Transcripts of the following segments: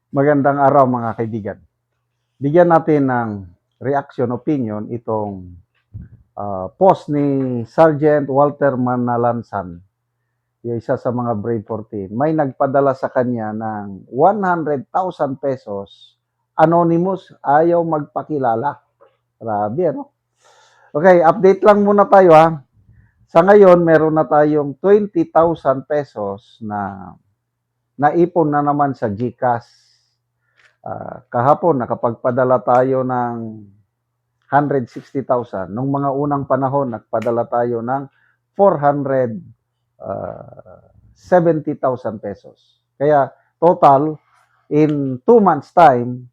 Magandang araw mga kaibigan. Bigyan natin ng reaction, opinion itong post ni Sergeant Walter Manalansan, yung isa sa mga Brave 14. May nagpadala sa kanya ng 100,000 pesos. Anonymous, ayaw magpakilala. Grabe, ano? Okay, update lang muna tayo ha. Sa ngayon, meron na tayong 20,000 pesos na naipon na naman sa GCash. Kahapon, nakapagpadala tayo ng 160,000. Nung mga unang panahon, nagpadala tayo ng 470,000 pesos. Kaya total, in 2 months time,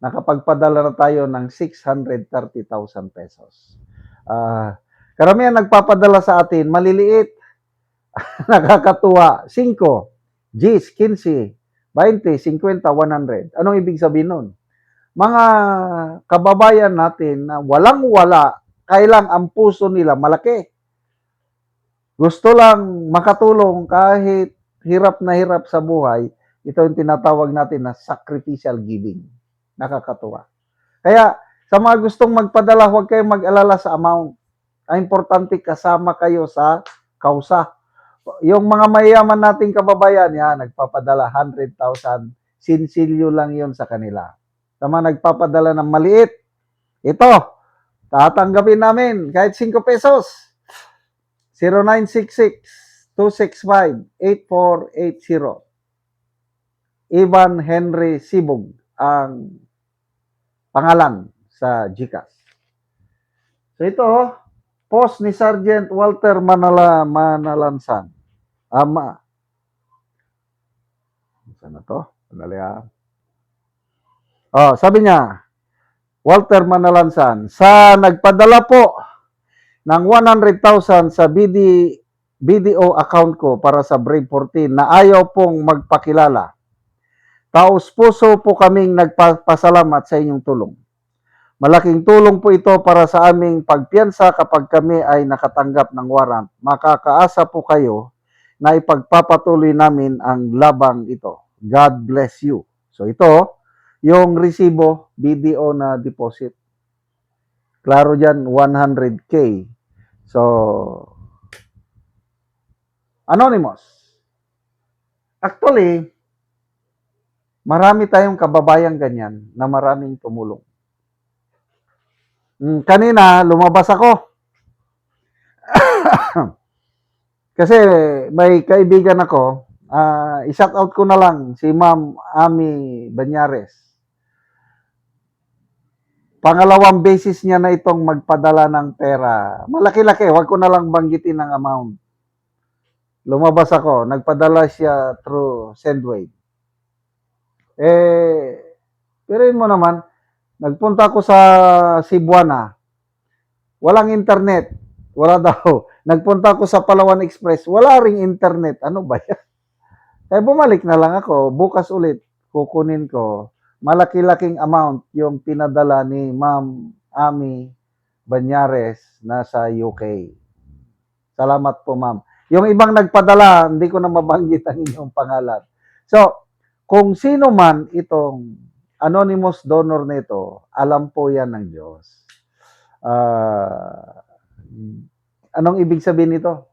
nakapagpadala na tayo ng 630,000 pesos. Karamihan nagpapadala sa atin, maliliit, nakakatuwa, 5, 10, 15, 20, 50, 100. Anong ibig sabihin nun? Mga kababayan natin na walang-wala, kailang ang puso nila malaki. Gusto lang makatulong kahit hirap na hirap sa buhay. Ito yung tinatawag natin na sacrificial giving. Nakakatuwa. Kaya sa mga gustong magpadala, huwag kayong mag-alala sa amount. Ang importante kasama kayo sa kausa. Yung mga mayayaman nating kababayan, yan, nagpapadala 100,000, sinsilyo lang yon sa kanila. Sa mga nagpapadala ng maliit, ito, tatanggapin namin kahit 5 pesos. 0966-265-8480. Ivan Henry Sibog ang pangalan sa GCash. So ito, post ni Sergeant Walter Manalansan. Saan na to? Sandali ha. Sabi niya, Walter Manalansan, sa nagpadala po ng 100,000 sa BDO account ko para sa Brave 14 na ayaw pong magpakilala. Taos puso po kaming nagpapasalamat sa inyong tulong. Malaking tulong po ito para sa aming pagpiyansa kapag kami ay nakatanggap ng warrant. Makakaasa po kayo na ipagpapatuloy namin ang labang ito. God bless you. So ito, yung resibo, BDO na deposit. Klaro dyan, 100K. So, anonymous. Actually, marami tayong kababayang ganyan na maraming tumulong. Kanina, lumabas ako. Kasi may kaibigan ako, i-shout out ko na lang si Ma'am Ami Banyares. Pangalawang beses niya na itong magpadala ng pera. Malaki-laki, wag ko na lang banggitin ang amount. Lumabas ako, nagpadala siya through Sendwave. Pirin mo naman, nagpunta ako sa Cebuana. Walang internet. Wala daw. Nagpunta ako sa Palawan Express. Wala ring internet. Ano ba yan? Bumalik na lang ako. Bukas ulit, kukunin ko. Malaki-laking amount yung pinadala ni Ma'am Ami Banyares na sa UK. Salamat po, ma'am. Yung ibang nagpadala, hindi ko na mabanggit ang inyong pangalan. So, kung sino man itong anonymous donor nito, alam po yan ng Diyos. Anong ibig sabihin nito?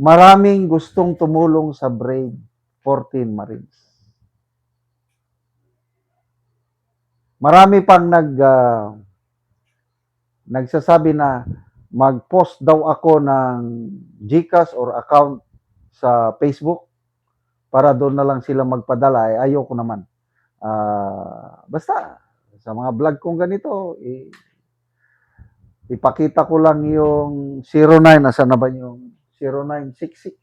Maraming gustong tumulong sa Brave 14 Marines. Marami pang nagsasabi na mag-post daw ako ng GCash or account sa Facebook para doon na lang sila magpadala. Ayoko naman. Basta, sa mga vlog kong ganito, ipakita ko lang yung 09, nasa na ba yung 0966?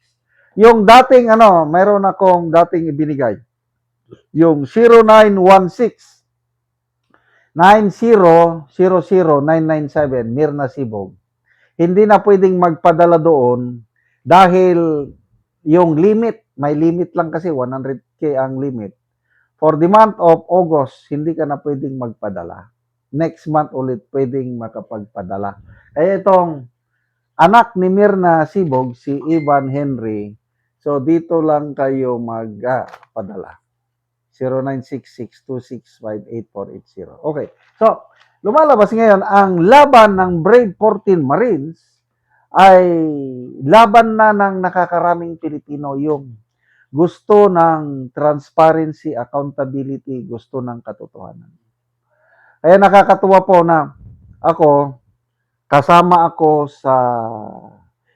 Yung dating, mayroon akong dating ibinigay. Yung 0916 9000997 Mirna Sibog. Hindi na pwedeng magpadala doon dahil yung limit, may limit lang kasi 100K ang limit. For the month of August, hindi ka na pwedeng magpadala. Next month ulit pwedeng makapagpadala. Kaya itong anak ni Mirna Sibog, si Ivan Henry, so dito lang kayo magpadala. 0966-265-8480. Okay. So, lumalabas ngayon ang laban ng Brave 14 Marines ay laban na ng nakakaraming Pilipino, yung gusto ng transparency, accountability, gusto ng katotohanan. Kaya nakakatuwa po na ako, kasama ako sa,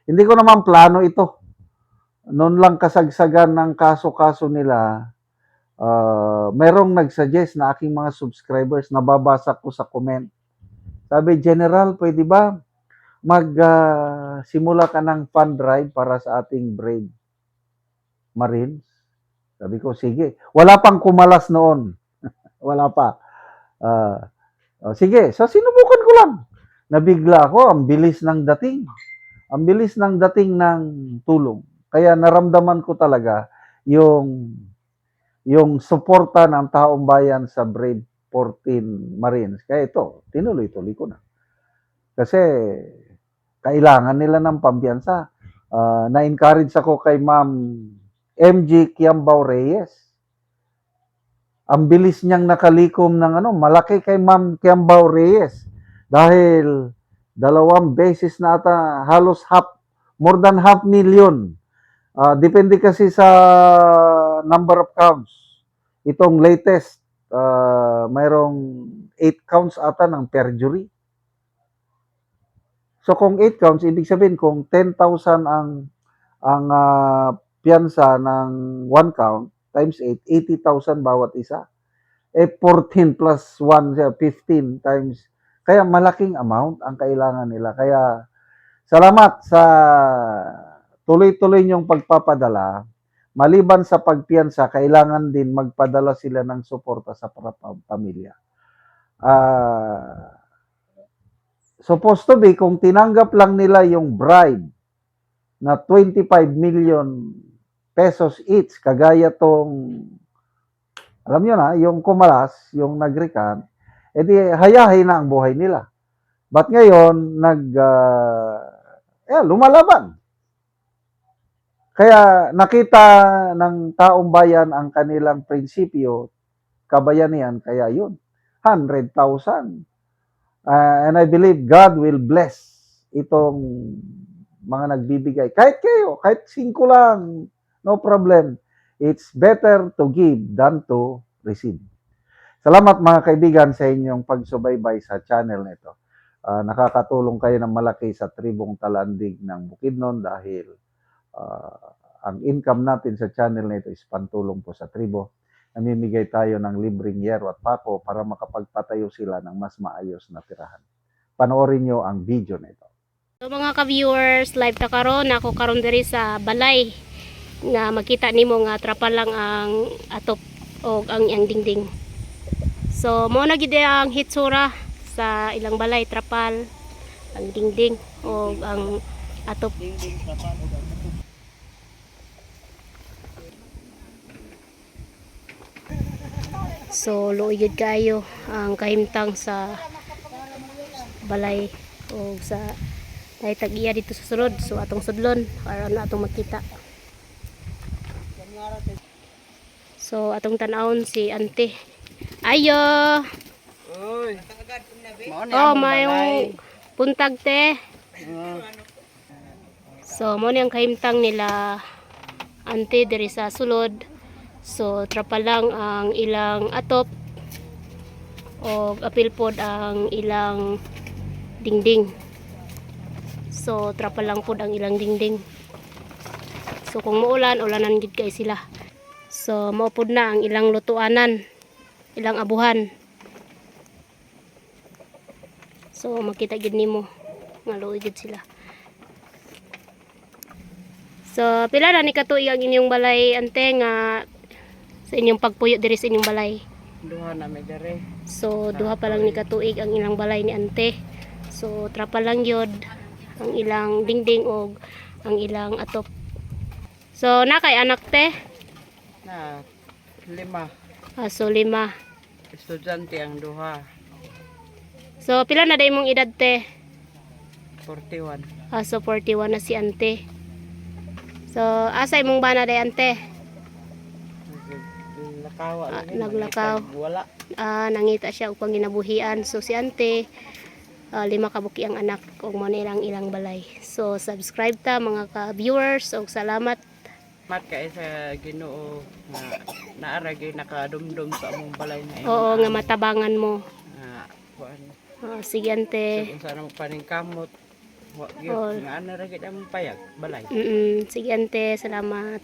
hindi ko naman plano ito. Noon lang kasagsagan ng kaso-kaso nila, merong nagsuggest na aking mga subscribers, nababasa ko sa comment. Sabi, General, pwede ba simula ka ng fund drive para sa ating Brave Marines? Sabi ko, sige. Wala pang kumalas noon. Wala pa. Sige, so sinubukan ko lang. Nabigla ako, ang bilis ng dating. Ang bilis ng dating ng tulong. Kaya naramdaman ko talaga yung suporta ng taong bayan sa Brave 14 Marines. Kaya ito, tinuloy-tuloy ko na. Kasi kailangan nila ng pampiyansa. Na-encourage ako kay Ma'am MG Kiambao Reyes. Ang bilis niyang nakalikom ng malaki kay Ma'am Kiambao Reyes. Dahil 2 beses na ata, halos more than 500,000. Depende kasi sa number of counts. Itong latest, mayroong 8 counts ata ng perjury. So kung 8 counts, ibig sabihin kung 10,000 ang piyansa ng 1 count, times 8, 80,000 bawat isa. 14 plus 1, 15 times. Kaya malaking amount ang kailangan nila. Kaya salamat sa tuloy-tuloy niyong pagpapadala. Maliban sa pagpiyansa, kailangan din magpadala sila ng suporta sa pamilya. Supposed to be, kung tinanggap lang nila yung bribe na 25 million pesos each, kagaya tong, alam nyo na, yung kumalas, yung nag-recant, edi hayahay na ang buhay nila. But ngayon, lumalaban. Kaya nakita ng taong bayan ang kanilang prinsipyo, kabayanihan, kaya yun, 100,000. And I believe God will bless itong mga nagbibigay. Kahit kayo, kahit 5 lang, no problem. It's better to give than to receive. Salamat mga kaibigan sa inyong pagsubaybay sa channel nito. Nakakatulong kayo ng malaki sa tribong Talandig ng Bukidnon dahil ang income natin sa channel nito is pantulong po sa tribo. Namimigay tayo ng libreng yero at pako para makapagpatayo sila ng mas maayos na tirahan. Panoorin nyo ang video nito. So mga ka-viewers, live ta karon, ako karon diri sa balay nga makita nimo nga trapa lang ang atop o ang dingding. So mo na gid ang hitsura sa ilang balay, trapal, ang dingding o ang atop. So luoy kayo ang kahimtang sa balay o sa ay tag-iya dito sa sulod. So atong sudlon para na atong makita. So atong tan-awon si ante. Ayo. Oy. Oh, mayong puntag te. So mo ni ang kahimtang nila ante diri sa sulod. So trapa lang ang ilang atop o apil pod ang ilang dingding. So trapa lang pod ang ilang dingding. So kung muulan, ulanan gid kay sila. So mao pod na ang ilang lutuanan, ilang abuhan. So makita gid nimo nga luoy gid sila. So pila na ni katuig ang inyong balay ante nga sa inyong pagpuyo diri sa inyong balay? Duha na may dere. So duha pa lang ni katuig ang ilang balay ni ante. So trapa lang yod ang ilang dingding og ang ilang atop. So na kay anak te? Na 5. So 5. Estudyante ang duha. So pila na day mong edad te? 41. So 41 na si ante. So asa imong bana day ante? naglakaw lagi. naglakaw. Nakita, wala. Nangita siya upang ginabuhian. So si ante 5 kabuki ang anak ug mo na ilang balay. So subscribe ta mga ka-viewers ug salamat. Mat kay sa Ginoo nga naara gyud nakadumdum sa among balay na Oo nga matabangan mo. kuan. Sige So, ante. kung saan mo paningkamot, wa Oo. gyud nga ana ra gyud among payag balay. Sige ante, salamat.